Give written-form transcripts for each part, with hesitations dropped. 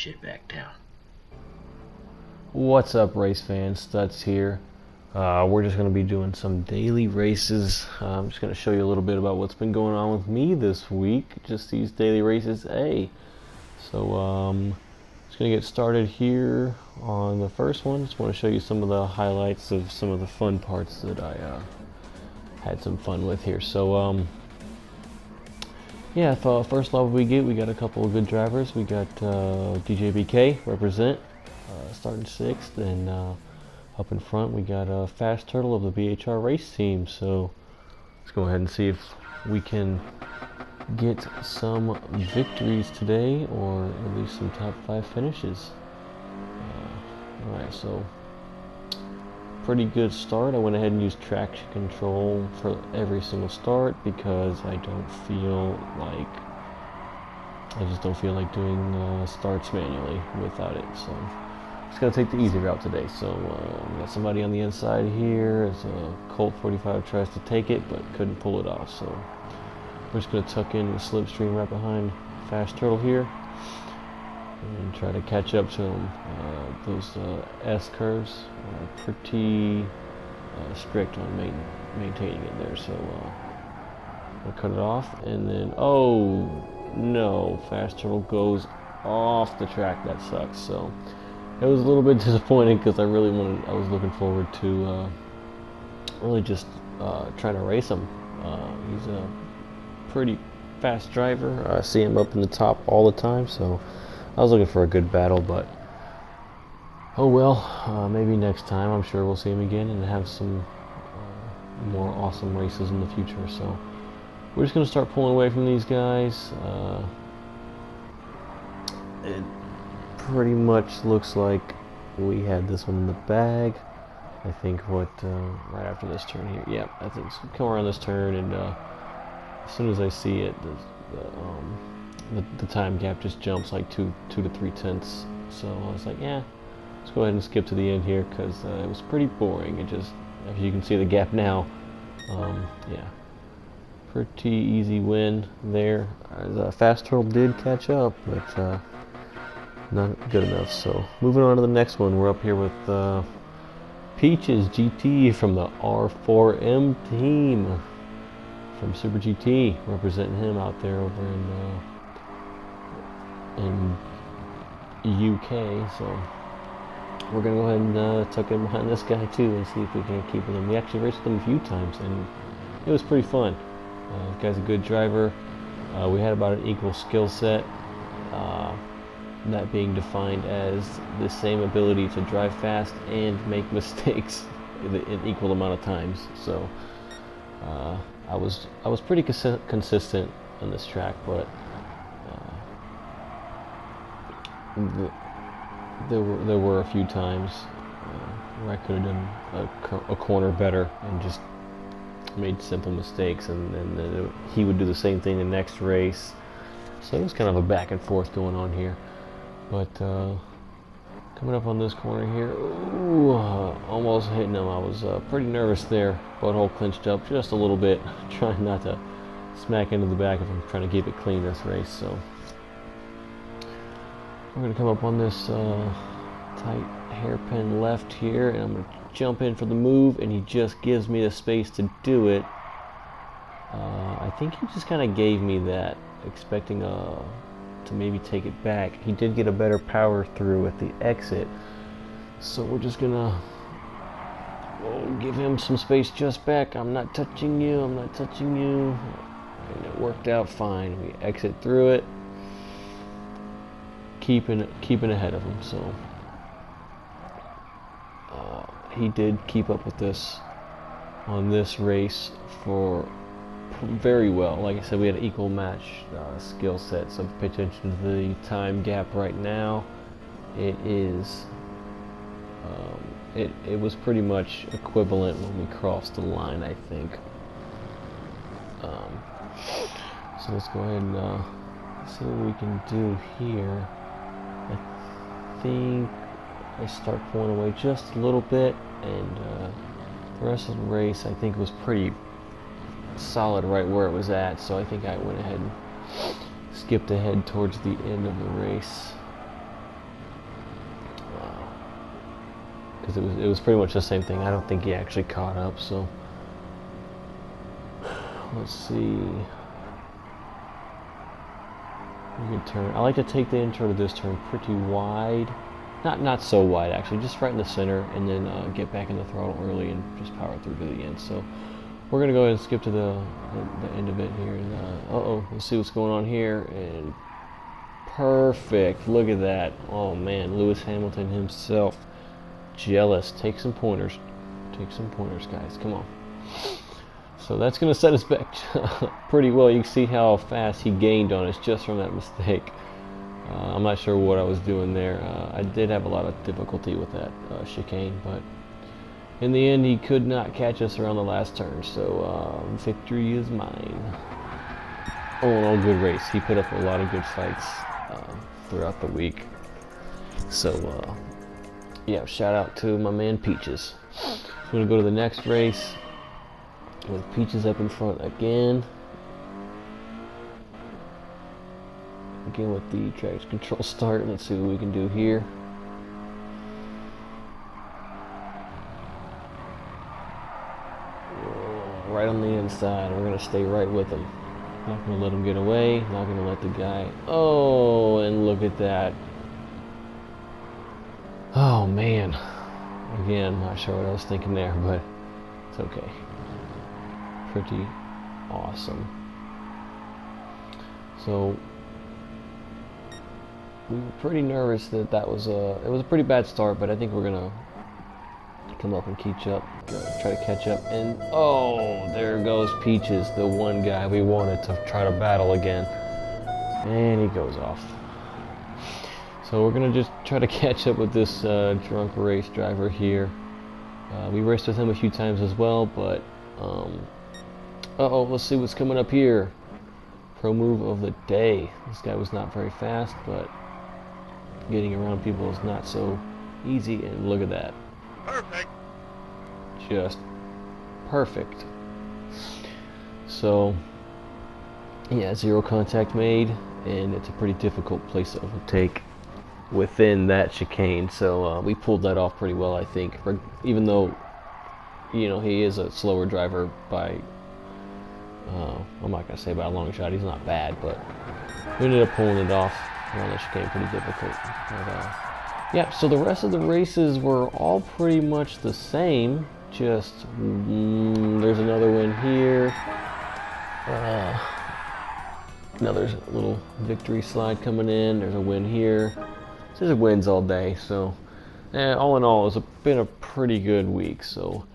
shit back down. What's up, race fans? Stutz here. We're just going to be doing some daily races. I'm just going to show you a little bit about what's been going on with me this week. Just these daily races. So just going to get started here on the first one. Just want to show you some of the highlights of some of the fun parts that I had some fun with here. So yeah, first level we got a couple of good drivers. We got DJBK represent. Starting 6th, and up in front we got Fast Turtle of the BHR race team. So let's go ahead and see if we can get some victories today, or at least some top 5 finishes. Alright, so pretty good start. I went ahead and used traction control for every single start because I just don't feel like doing starts manually without it. So just gonna take the easy route today. So we got somebody on the inside here as a Colt 45 tries to take it but couldn't pull it off. So we're just gonna tuck in the slipstream right behind Fast Turtle here and try to catch up to him. Those S curves are pretty strict on maintaining it there. So we'll cut it off, and then oh no, Fast Turtle goes off the track. That sucks. So it was a little bit disappointing because I was looking forward to really just trying to race him. He's a pretty fast driver. I see him up in the top all the time, so I was looking for a good battle, but oh well, maybe next time. I'm sure we'll see him again and have some more awesome races in the future. So we're just going to start pulling away from these guys. It pretty much looks like we had this one in the bag. I think right after this turn here. Yep, I think so. Come around this turn, and as soon as I see it, the time gap just jumps like 2 to 3 tenths. So I was like, yeah, let's go ahead and skip to the end here because it was pretty boring. It just, as you can see the gap now, yeah, pretty easy win there. Fast Turtle did catch up, but not good enough. So moving on to the next one, we're up here with Peaches GT from the R4M team from Super GT, representing him out there over in UK. So we're gonna go ahead and tuck in behind this guy too and see if we can keep with him. We actually raced him a few times and it was pretty fun. This guy's a good driver. We had about an equal skill set. That being defined as the same ability to drive fast and make mistakes in equal amount of times. So I was pretty consistent on this track, but there were a few times where I could have done a corner better and just made simple mistakes, and then he would do the same thing the next race. So it was kind of a back and forth going on here. But coming up on this corner here, ooh, almost hitting him. I was pretty nervous there. Butthole clenched up just a little bit, trying not to smack into the back of him, trying to keep it clean this race. So we're going to come up on this tight hairpin left here, and I'm going to jump in for the move, and he just gives me the space to do it. I think he just kind of gave me that, expecting to maybe take it back. He did get a better power through at the exit, so we're just gonna give him some space just back. I'm not touching you, I'm not touching you, and it worked out fine. We exit through it, keeping ahead of him. So he did keep up with this on this race for very well. Like I said, we had an equal match skill set, so pay attention to the time gap right now. It is it was pretty much equivalent when we crossed the line, I think. So let's go ahead and see what we can do here. I think I start pulling away just a little bit, and the rest of the race I think was pretty solid right where it was at, so I think I went ahead and skipped ahead towards the end of the race. because it was pretty much the same thing. I don't think he actually caught up. So let's see. You can turn. I like to take the intro to this turn pretty wide. Not so wide actually, just right in the center, and then get back in the throttle early and just power through to the end. So we're gonna go ahead and skip to the end of it here. And let's see what's going on here. And perfect, look at that. Oh man, Lewis Hamilton himself. Jealous. Take some pointers, guys. Come on. So that's gonna set us back pretty well. You can see how fast he gained on us just from that mistake. I'm not sure what I was doing there. I did have a lot of difficulty with that chicane, but in the end he could not catch us around the last turn, so victory is mine. All in all, good race. He put up a lot of good fights throughout the week. So yeah, shout out to my man Peaches. So I'm going to go to the next race with Peaches up in front again. Again with the traction control start. Let's see what we can do here. Right on the inside. We're going to stay right with him. Not going to let him get away. Not going to let the guy... Oh, and look at that. Oh, man. Again, not sure what I was thinking there, but it's okay. Pretty awesome. So... we were pretty nervous that it was a pretty bad start, but I think we're gonna come up and try to catch up. And oh, there goes Peaches, the one guy we wanted to try to battle again, and he goes off. So we're gonna just try to catch up with this drunk race driver here. We raced with him a few times as well, but let's see what's coming up here. Pro move of the day. This guy was not very fast, but getting around people is not so easy, and look at that. Perfect. Just perfect. So yeah, zero contact made, and it's a pretty difficult place to overtake within that chicane. So we pulled that off pretty well, I think, even though, you know, he is a slower driver by I'm not gonna say by a long shot. He's not bad, but we ended up pulling it off around the chicane. Pretty difficult. But, yeah, so the rest of the races were all pretty much the same. Just there's another win here. Another little victory slide coming in. There's a win here. So there's wins all day. So all in all, it's been a pretty good week. So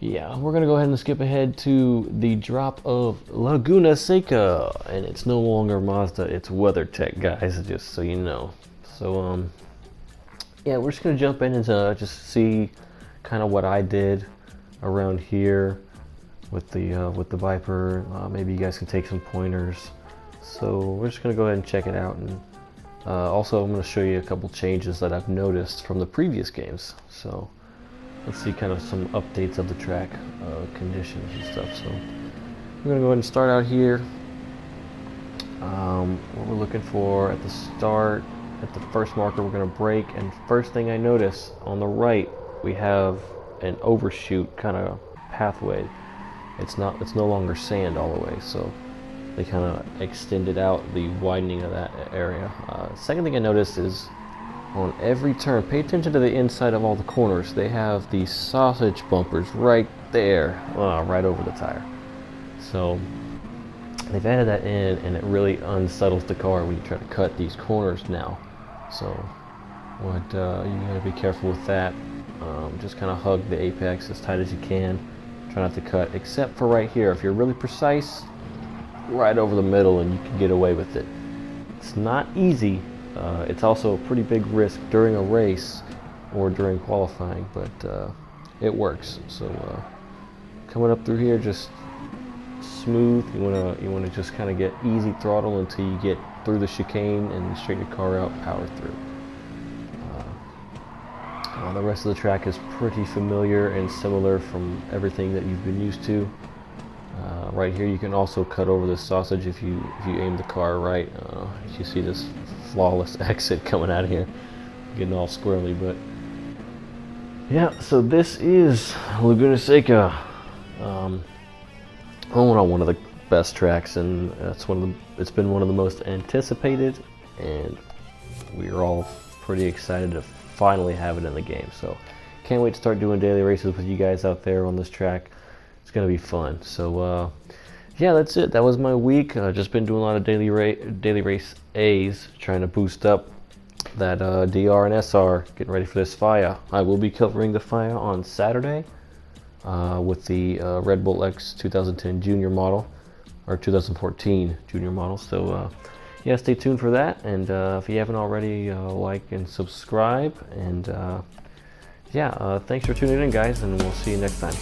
yeah, we're gonna go ahead and skip ahead to the drop of Laguna Seca, and it's no longer Mazda, it's WeatherTech, guys, just so you know. So yeah, we're just gonna jump in and just see kind of what I did around here with the Viper. Maybe you guys can take some pointers. So we're just gonna go ahead and check it out, and also I'm gonna show you a couple changes that I've noticed from the previous games. So let's see kind of some updates of the track conditions and stuff. So we're gonna go ahead and start out here. What we're looking for at the start, at the first marker, we're gonna brake, and first thing I notice on the right, we have an overshoot kind of pathway. It's no longer sand all the way, so they kind of extended out the widening of that area. Second thing I noticed is on every turn, pay attention to the inside of all the corners. They have these sausage bumpers right there, right over the tire. So they've added that in, and it really unsettles the car when you try to cut these corners now. So you gotta be careful with that. Just kind of hug the apex as tight as you can. Try not to cut, except for right here. If you're really precise, right over the middle, and you can get away with it. It's not easy. It's also a pretty big risk during a race or during qualifying, but it works. So coming up through here, just smooth. You wanna just kind of get easy throttle until you get through the chicane and straighten your car out, power through. The rest of the track is pretty familiar and similar from everything that you've been used to. Right here, you can also cut over the sausage if you aim the car right. You see this flawless exit coming out of here, getting all squirrely, but Yeah, so this is Laguna Seca. One of the best tracks, and it's been one of the most anticipated, and we're all pretty excited to finally have it in the game. So can't wait to start doing daily races with you guys out there on this track. It's gonna be fun. So yeah, that's it. That was my week. Just been doing a lot of daily race A's, trying to boost up that DR and SR, getting ready for this FIA. I will be covering the FIA on Saturday with the Red Bull X 2010 junior model, or 2014 junior model. So yeah, stay tuned for that. And if you haven't already, like and subscribe. And yeah, thanks for tuning in, guys, and we'll see you next time.